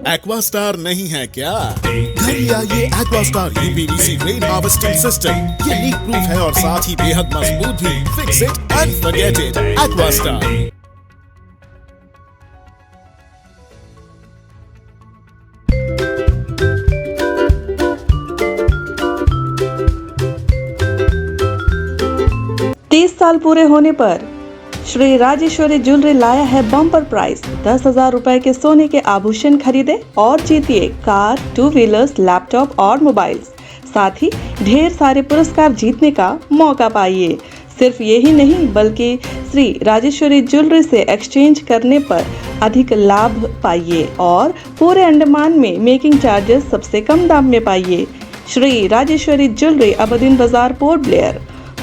Aquastar नहीं है क्या? घर ले आइए Aquastar UPVC rain harvesting system. ये लीक प्रूफ है और साथ ही बेहद मजबूत भी। Fix it and forget it. Aquastar. 30 साल पूरे होने पर श्री राजेश्वरी ज्वेलरी लाया है बम्पर प्राइस। 10,000 रुपए के सोने के आभूषण खरीदे और जीतिए कार, 2 व्हीलर्स, लैपटॉप और मोबाइल्स। साथ ही ढेर सारे पुरस्कार जीतने का मौका पाइए। सिर्फ यही नहीं बल्कि श्री राजेश्वरी ज्वेलरी से एक्सचेंज करने पर अधिक लाभ पाइए और पूरे अंडमान में मेकिंग चार्जेस सबसे कम दाम में पाइए। श्री राजेश्वरी ज्वेलरी, अबदीन बाजार, पोर्ट ब्लेयर।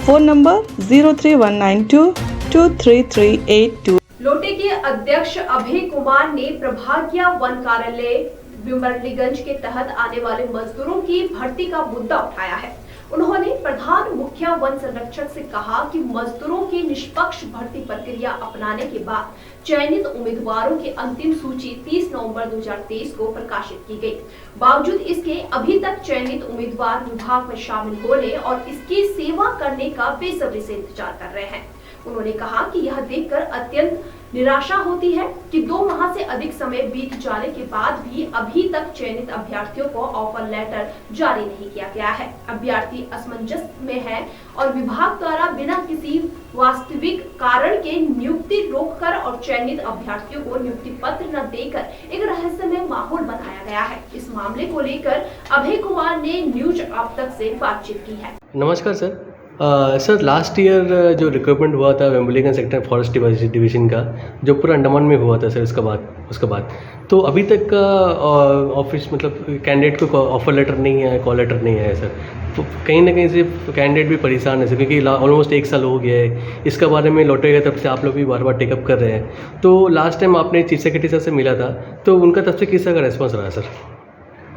Phone number 0319223382। लोटे के अध्यक्ष अभय कुमार ने प्रभागीय वन कार्यालय विमरलीगंज के तहत आने वाले मजदूरों की भर्ती का मुद्दा उठाया है। उन्होंने प्रधान मुखिया वन संरक्षक से कहा कि मजदूरों की निष्पक्ष भर्ती प्रक्रिया अपनाने के बाद चयनित उम्मीदवारों की अंतिम सूची 30 नवंबर 2023 को प्रकाशित की गई। बावजूद इसके अभी तक चयनित उम्मीदवार विभाग में शामिल होने और इसकी सेवा करने का बेसब्री से इंतजार कर रहे हैं। उन्होंने कहा कि यह देखकर अत्यंत निराशा होती है कि 2 माह से अधिक समय बीत जाने के बाद भी अभी तक चयनित अभ्यर्थियों को ऑफर लेटर जारी नहीं किया गया है। अभ्यर्थी असमंजस में है और विभाग द्वारा बिना किसी वास्तविक कारण के नियुक्ति रोककर और चयनित अभ्यर्थियों को नियुक्ति पत्र न देकर एक रहस्यमय माहौल बनाया गया है। इस मामले को लेकर अभय कुमार ने न्यूज अब तक से बातचीत की है। नमस्कार सर। सर लास्ट ईयर जो रिक्रूटमेंट हुआ था विमरलीगंज सेक्टर फॉरेस्ट डिवीज़न का, जो पूरा अंडमान में हुआ था सर, उसके बाद तो अभी तक का ऑफिस मतलब कैंडिडेट को ऑफर लेटर नहीं है, कॉल लेटर नहीं है सर। तो कहीं ना कहीं से कैंडिडेट भी परेशान है सर, क्योंकि ऑलमोस्ट 1 साल हो गया है। इसका बारे में लौटे की तरफ से आप लोग भी बार बार टेकअप कर रहे हैं। तो लास्ट टाइम आपने चीफ सेक्रेटरी सर से मिला था, तो उनका तरफ से किस तरह का रेस्पॉन्स रहा सर?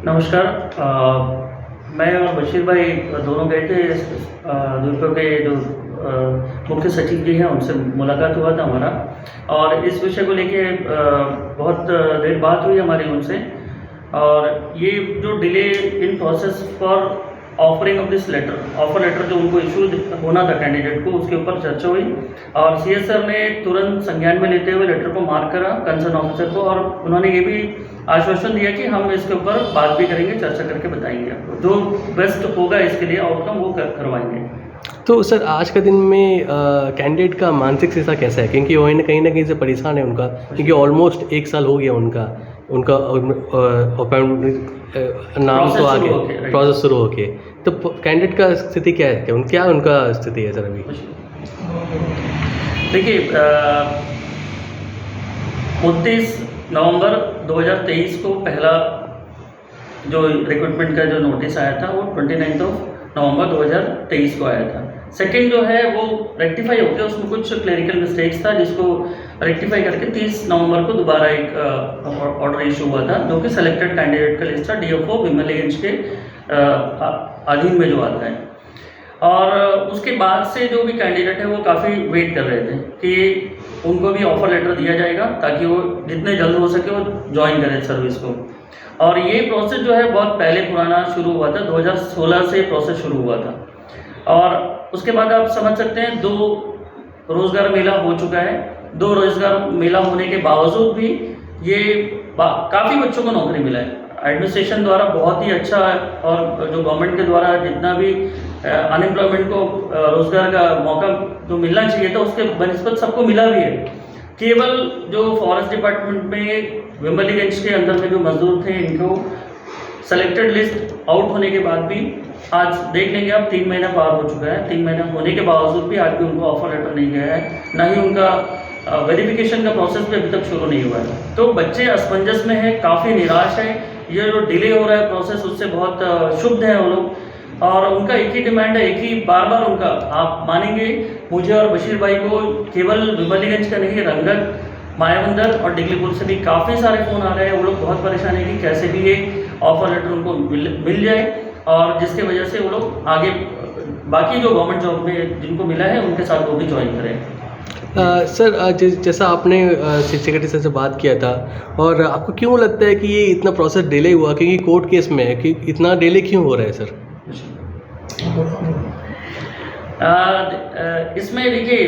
नमस्कार। मैं और बशीर भाई दोनों गए थे दुर्ग के जो मुख्य सचिव जी हैं, उनसे मुलाकात हुआ था हमारा, और इस विषय को लेके बहुत देर बात हुई हमारी उनसे। और ये जो delay in process for offering of this letter, offer letter जो उनको इशू होना था कैंडिडेट को, उसके ऊपर चर्चा हुई और सीएस सर ने तुरंत संज्ञान में लेते हुए लेटर को मार्क करा कंसर्न ऑफिसर को, और उन्होंने ये भी आश्वासन दिया कि हम इसके ऊपर बात भी करेंगे, चर्चा करके बताएंगे आपको जो बेस्ट होगा इसके लिए आउटकम वो करवाएंगे। तो सर आज के दिन में कैंडिडेट का मानसिक स्थिति कैसा है? क्योंकि वो कहीं ना कहीं से परेशान है उनका, क्योंकि ऑलमोस्ट 1 साल हो गया उनका नाम तो आगे प्रोसेस शुरू होके। तो कैंडिडेट का स्थिति क्या है, क्या उनका स्थिति है सर अभी? देखिए 29 नवंबर 2023 को पहला जो रिक्रूटमेंट का जो नोटिस आया था वो 29 नवंबर 2023 को आया था। सेकंड जो है वो रेक्टिफाई हो गया, उसमें कुछ क्लरिकल मिस्टेक्स था जिसको रेक्टिफाई करके 30 नवंबर को दोबारा एक ऑर्डर इशू हुआ था, जो कि सेलेक्टेड कैंडिडेट का लिस्ट था डीएफओ विमरलीगंज के अधीन में जो आता है। और उसके बाद से जो भी कैंडिडेट है वो काफ़ी वेट कर रहे थे कि उनको भी ऑफर लेटर दिया जाएगा ताकि वो जितने जल्द हो सके वो ज्वाइन करें सर्विस को। और ये प्रोसेस जो है बहुत पहले पुराना शुरू हुआ था, 2016 से प्रोसेस शुरू हुआ था। और उसके बाद आप समझ सकते हैं 2 रोज़गार मेला हो चुका है। 2 रोज़गार मेला होने के बावजूद भी ये काफ़ी बच्चों को नौकरी मिला है। एडमिनिस्ट्रेशन द्वारा बहुत ही अच्छा है, और जो गवर्नमेंट के द्वारा जितना भी अनएम्प्लॉयमेंट को रोज़गार का मौका जो मिलना चाहिए था उसके बनिस्बत सबको मिला भी है। केवल जो फॉरेस्ट डिपार्टमेंट में विमरलीगंज के अंदर में जो मजदूर थे, इनको सेलेक्टेड लिस्ट आउट होने के बाद भी आज देख लेंगे आप 3 महीना पार हो चुका है। 3 महीना होने के बावजूद भी आज भी उनको ऑफर लेटर नहीं गया है, ना ही उनका वेरिफिकेशन का प्रोसेस भी अभी तक शुरू नहीं हुआ है। तो बच्चे असमंजस में है, काफ़ी निराश है। ये जो डिले हो रहा है प्रोसेस उससे बहुत क्षुब्ध है वो लोग, और उनका एक ही डिमांड है, एक ही बार उनका, आप मानेंगे मुझे और बशीर भाई को केवल विमरलीगंज का नहीं, रंगत, मायाबंदर और डिगलीपुर से भी काफ़ी सारे फ़ोन आ रहे हैं। वो लोग बहुत परेशान है कि कैसे भी ये ऑफर लेटर उनको मिल जाए, और जिसके वजह से वो लोग आगे बाकी जो गवर्नमेंट जॉब में जिनको मिला है उनके साथ वो भी ज्वाइन करें। सर जैसा आपने सेक्रेटरी सर से बात किया था, और आपको क्यों लगता है कि ये इतना प्रोसेस डिले हुआ, क्योंकि कोर्ट केस में है, कि इतना डिले क्यों हो रहा है सर? इसमें देखिए,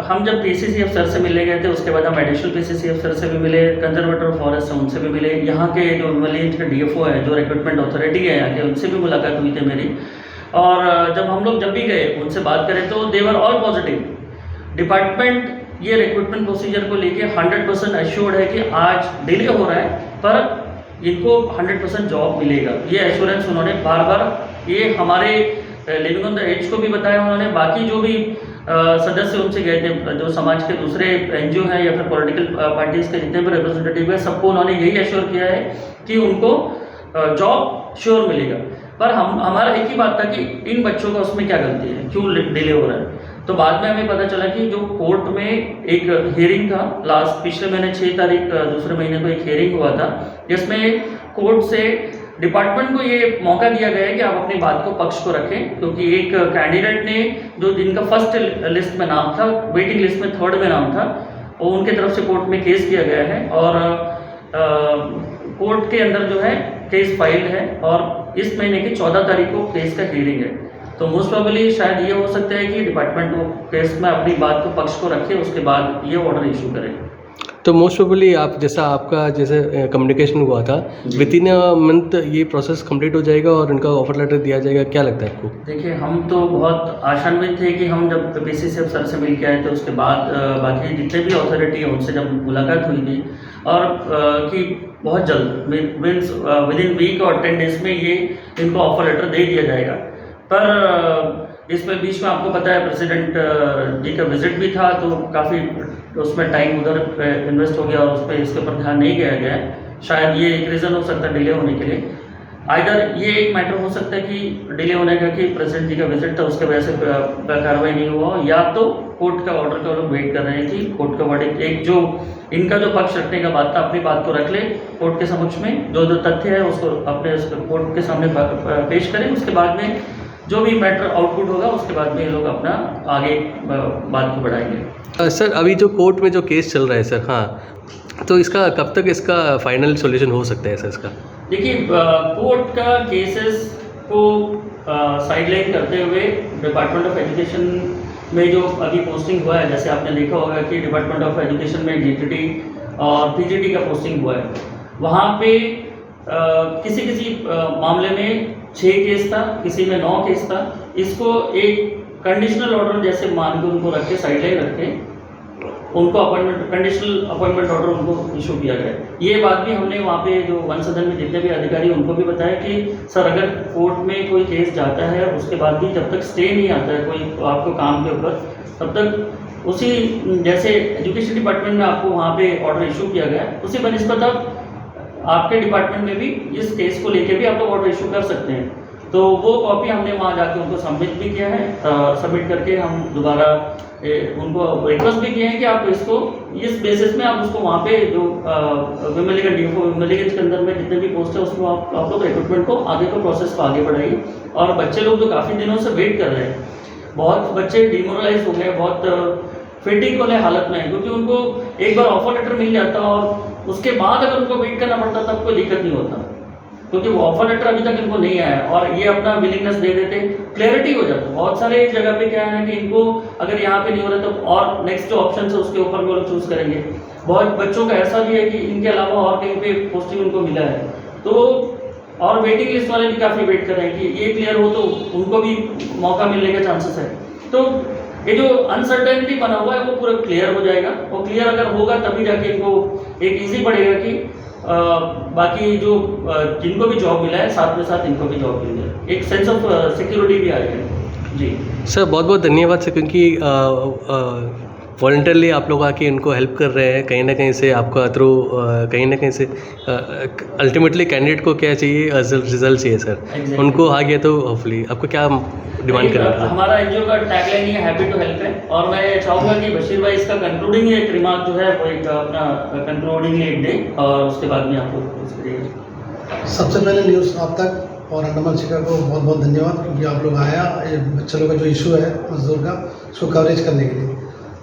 हम जब पीसीसी अफसर से मिलने गए थे, उसके बाद हम एडिशनल पीसीसी अफसर से भी मिले, कंजर्वेटर फॉरेस्ट है उनसे भी मिले, यहाँ के जो विमलेगंज के डीएफओ है, जो रिक्रूटमेंट अथॉरिटी है यहाँ के, उनसे भी मुलाकात हुई थी मेरी। और जब भी गए उनसे बात करें तो दे वर ऑल पॉजिटिव। डिपार्टमेंट ये रिक्रूटमेंट प्रोसीजर को लेके 100% एश्योर्ड है कि आज डिले हो रहा है पर इनको 100% जॉब मिलेगा। ये एश्योरेंस उन्होंने बार बार ये हमारे लिविंग ऑन द एज को भी बताया उन्होंने। बाकी जो भी सदस्य उनसे गए थे, जो समाज के दूसरे एनजीओ हैं या फिर पॉलिटिकल पार्टीज के जितने भी रिप्रेजेंटेटिव हैं, सबको उन्होंने यही एश्योर किया है कि उनको जॉब श्योर मिलेगा। पर हमारा एक ही बात था कि इन बच्चों का उसमें क्या गलती है, क्यों डिले हो रहा है। तो बाद में हमें पता चला कि जो कोर्ट में एक हियरिंग था पिछले महीने 6 तारीख दूसरे महीने को एक हियरिंग हुआ था, जिसमें कोर्ट से डिपार्टमेंट को ये मौका दिया गया है कि आप अपनी बात को पक्ष को रखें, क्योंकि एक कैंडिडेट ने जो जिनका फर्स्ट लिस्ट में नाम था, वेटिंग लिस्ट में 3rd में नाम था, वो उनके तरफ से कोर्ट में केस किया गया है और कोर्ट के अंदर जो है केस फाइल है और इस महीने की 14 तारीख को केस का हियरिंग है। तो मोस्ट प्रोबेबली शायद ये हो सकता है कि डिपार्टमेंट वो केस में अपनी बात को पक्ष को रखे, उसके बाद ये ऑर्डर इशू करे। तो मोस्ट प्रोबेबली आपका जैसे कम्युनिकेशन हुआ था, विद इन अ मंथ ये प्रोसेस कंप्लीट हो जाएगा और उनका ऑफर लेटर दिया जाएगा, क्या लगता है आपको? देखिए, हम तो बहुत आशान्वित थे कि हम जब पीसीसी अफसर से मिल के आए थे, उसके बाद बाकी जितने भी अथॉरिटी है उनसे जब मुलाकात हुई थी और कि बहुत जल्द मीन्स विद इन वीक और 10 डेज में ये इनको ऑफर लेटर दे दिया जाएगा। पर इसमें बीच में आपको पता है प्रेसिडेंट जी का विजिट भी था, तो काफ़ी उसमें टाइम उधर इन्वेस्ट हो गया और उस पर इसके ऊपर ध्यान नहीं दिया गया है। शायद ये एक रीज़न हो सकता है डिले होने के लिए। आइदर ये एक मैटर हो सकता है कि डिले होने का कि प्रेसिडेंट जी का विजिट था, उसके वजह से कार्रवाई नहीं हुआ, या तो कोर्ट का ऑर्डर का लोग वेट कर रहे हैं कि कोर्ट का वर्डिक्ट, एक जो इनका जो पक्ष रखने का बात था, अपनी बात को रख ले कोर्ट के समक्ष में, जो तथ्य है उसको अपने कोर्ट के सामने पेश करें, उसके बाद में जो भी मैटर आउटपुट होगा उसके बाद में ये लोग अपना आगे बात को बढ़ाएंगे। सर अभी जो कोर्ट में जो केस चल रहा है सर, हाँ, तो इसका कब तक इसका फाइनल सॉल्यूशन हो सकता है सर इसका? देखिए, कोर्ट का केसेस को साइडलाइन करते हुए डिपार्टमेंट ऑफ एजुकेशन में जो अभी पोस्टिंग हुआ है, जैसे आपने देखा होगा कि डिपार्टमेंट ऑफ एजुकेशन में डीटीटी और पीजीटी का पोस्टिंग हुआ है, वहाँ पे किसी मामले में 6 केस था, किसी में 9 केस था। इसको एक कंडीशनल ऑर्डर जैसे मान के उनको रख के साइडलाइन रख के उनको कंडीशनल अपॉइंटमेंट ऑर्डर उनको इशू किया गया। ये बात भी हमने वहाँ पे जो वन सदन में जितने भी अधिकारी उनको भी बताया कि सर अगर कोर्ट में कोई केस जाता है उसके बाद भी जब तक स्टे नहीं आता है कोई आपको काम के ऊपर, तब तक उसी जैसे एजुकेशन डिपार्टमेंट में आपको वहाँ पे ऑर्डर इशू किया गया, उसी बनिस्बत आपके डिपार्टमेंट में भी इस केस को लेके भी आप लोग ऑर्डर इशू कर सकते हैं। तो वो कॉपी हमने वहाँ जाके उनको सबमिट भी किया है। सबमिट करके हम दोबारा उनको रिक्वेस्ट भी किए हैं कि आप इसको इस बेसिस में आप उसको वहाँ पे जो विमलेगंज के अंदर में जितने भी पोस्ट है उसमें आप लोग रिक्रूटमेंट को आगे को प्रोसेस को आगे बढ़ाइए। और बच्चे लोग जो काफ़ी दिनों से वेट कर रहे हैं, बहुत बच्चे डिमोरलाइज हो गए, बहुत फिटिंग वाले हालत में है, क्योंकि उनको एक बार ऑफर लेटर मिल जाता और उसके बाद अगर उनको वेट करना पड़ता तब कोई दिक्कत नहीं होता, क्योंकि वो ऑफर लेटर अभी तक इनको नहीं आया और ये अपना विलिंगनेस दे देते, क्लैरिटी हो जाता। बहुत सारे जगह पे क्या है कि इनको अगर यहाँ पे नहीं हो रहा तो और नेक्स्ट जो ऑप्शन है उसके ऊपर वो लोग चूज़ करेंगे। बहुत बच्चों का ऐसा भी है कि इनके अलावा और कहीं पे पोस्टिंग उनको मिला है, तो और वेटिंग लिस्ट वाले भी काफ़ी वेट कर रहे हैं कि ये क्लियर हो तो उनको भी मौका मिलने का चांसेस है। तो ये जो अनसर्टेनिटी बना हुआ है वो पूरा क्लियर हो जाएगा, और क्लियर अगर होगा तभी जाके इनको एक ईजी पड़ेगा कि बाकी जो जिनको भी जॉब मिला है साथ में साथ इनको भी जॉब मिल जाए, एक सेंस ऑफ सिक्योरिटी भी आएगा। जी सर, बहुत बहुत धन्यवाद सर, क्योंकि वॉलंटरली आप लोग आके इनको हेल्प कर रहे हैं, कहीं ना कहीं से आपका थ्रू कहीं ना कहीं से अल्टीमेटली कैंडिडेट को क्या चाहिए, रिजल्ट चाहिए सर। exactly. उनको आ गया तो होपफुली आपको क्या डिमांड कर रहा है? हमारा एनजीओ का टैगलाइन ही हैप्पी टू हेल्प है, और मैं चाहूँगा कि बशीर भाई इसका कंक्लूडिंग एक रिमार्क जो है वो एक अपना कंक्लूडिंग एक दे और उसके बाद में आपको सबसे पहले न्यूज़ आप तक और अंडमान शिखर को बहुत बहुत धन्यवाद, क्योंकि आप लोग आया ये बच्चे लोग का जो इशू है मजदूर का उसको कवरेज करने के लिए।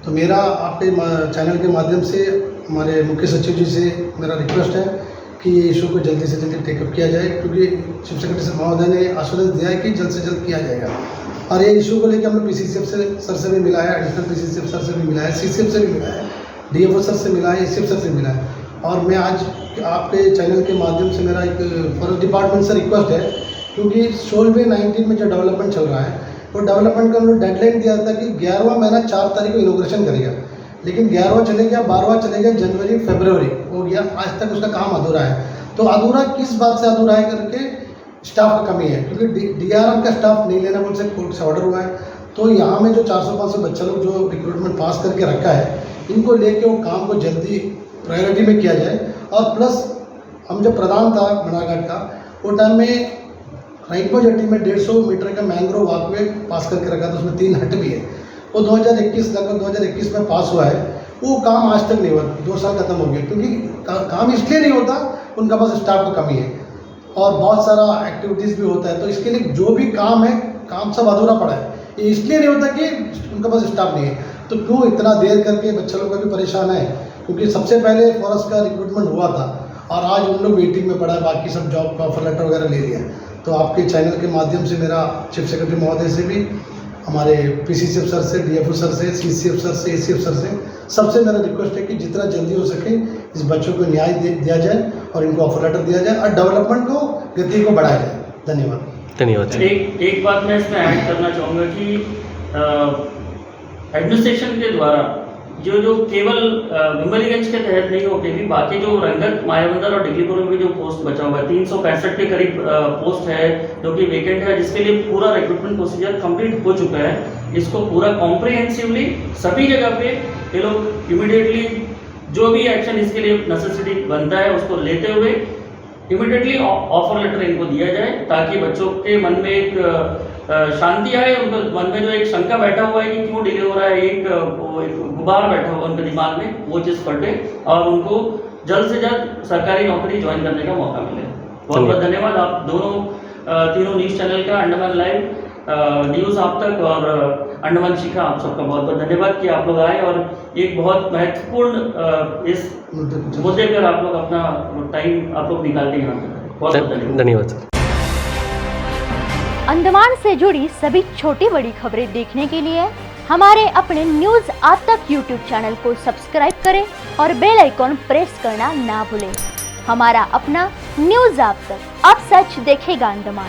तो मेरा आपके चैनल के माध्यम से हमारे मुख्य सचिव जी से मेरा रिक्वेस्ट है कि ये इशू को जल्दी से जल्दी टेकअप किया जाए, क्योंकि चीफ सेक्रेटरी महोदय ने आश्वासन दिया है कि जल्द से जल्द किया जाएगा। और ये इशू को लेकर हम लोग PCCF सर से भी मिला है, एडिशनल PCCF सर से भी मिला है, CCF से भी मिला है, DFO सर से मिला है, ACF सर से मिला है। और मैं आज आपके चैनल के माध्यम से मेरा एक फॉरेस्ट डिपार्टमेंट से रिक्वेस्ट है, क्योंकि सोलवे 19 में जो डेवलपमेंट चल रहा है वो डेवलपमेंट का उन्होंने डेडलाइन दिया था कि 11वां महीना 4 तारीख को इनोग्रेशन करेगा, लेकिन 11वां चले गया, 12वां चले गया, जनवरी फरवरी हो गया, आज तक उसका काम अधूरा है। तो अधूरा किस बात से अधूरा है करके स्टाफ का कमी है, क्योंकि DRM का स्टाफ नहीं लेना बोल से कोर्ट से ऑर्डर हुआ है। तो यहाँ में जो 400-500 बच्चा लोग जो रिक्रूटमेंट पास करके रखा है, इनको लेके वो काम को जल्दी प्रायोरिटी में किया जाए। और प्लस हम जब प्रधान था बनाघाट का, वो टाइम में राइको जट्टी में 150 मीटर का मैंग्रोव वॉकवे पास करके रखा था, उसमें 3 हट भी है। वो 2021 लगभग 2021 में पास हुआ है, वो काम आज तक नहीं हुआ, 2 साल खत्म हो गया, क्योंकि काम इसलिए नहीं होता, उनका पास स्टाफ का कमी है और बहुत सारा एक्टिविटीज़ भी होता है। तो इसके लिए जो भी काम है, काम सब अधूरा पड़ा है। ये इसलिए नहीं होता कि उनका पास स्टाफ नहीं है। तो क्यों इतना देर करके बच्चे लोग का भी परेशान है, क्योंकि सबसे पहले फॉरेस्ट का रिक्रूटमेंट हुआ था और आज उन लोग वेटिंग में पड़ा है, बाकी सब जॉब का ऑफर लेटर वगैरह ले लिया। तो आपके चैनल के माध्यम से मेरा चीफ सेक्रेटरी महोदय से भी, हमारे PCCF सर से, DFO सर से, CCF सर से, ACF सर से, सबसे मेरा रिक्वेस्ट है कि जितना जल्दी हो सके इस बच्चों को न्याय दिया जाए और इनको ऑफर लेटर दिया जाए और डेवलपमेंट को गति को बढ़ाया जाए। धन्यवाद। धन्यवाद। एक बात मैं इसमें ऐड करना चाहूँगा कि एडमिनिस्ट्रेशन के द्वारा जो केवल विमलीगंज के तहत नहीं होके भी बाकी जो रंगत, मायाबंदर और डिगलीपुर में भी जो पोस्ट बचा हुआ है, 365 के करीब पोस्ट है जो कि वेकेंट है, जिसके लिए पूरा रिक्रूटमेंट प्रोसीजर कंप्लीट हो चुका है। इसको पूरा कॉम्प्रिहेंसिवली सभी जगह पे ये लोग इमीडिएटली जो भी एक्शन इसके लिए नेसेसिटी बनता है उसको लेते हुए इमीडिएटली ऑफर लेटर इनको दिया जाए, ताकि बच्चों के मन में एक शांति आए, उनके मन में जो एक शंका बैठा हुआ है कि क्यों डिले हो रहा है, एक गुबार बैठा हुआ उनके दिमाग में, वो चीज़ फटे और उनको जल्द से जल्द सरकारी नौकरी ज्वाइन करने का मौका मिले। बहुत बहुत धन्यवाद आप दोनों तीनों न्यूज़ चैनल का, अंडमान लाइव, न्यूज़ आप तक और अंडमान शिखा, आप सबका बहुत बहुत धन्यवाद कि आप लोग आए और एक बहुत महत्वपूर्ण इस मुद्दे पर आप लोग अपना टाइम आप लोग निकाल के यहाँ तक। बहुत बहुत धन्यवाद। अंडमान से जुड़ी सभी छोटी बड़ी खबरें देखने के लिए हमारे अपने न्यूज़ आज तक यूट्यूब चैनल को सब्सक्राइब करें और बेल आइकॉन प्रेस करना ना भूलें। हमारा अपना न्यूज़ आज तक, अब सच देखेगा अंडमान।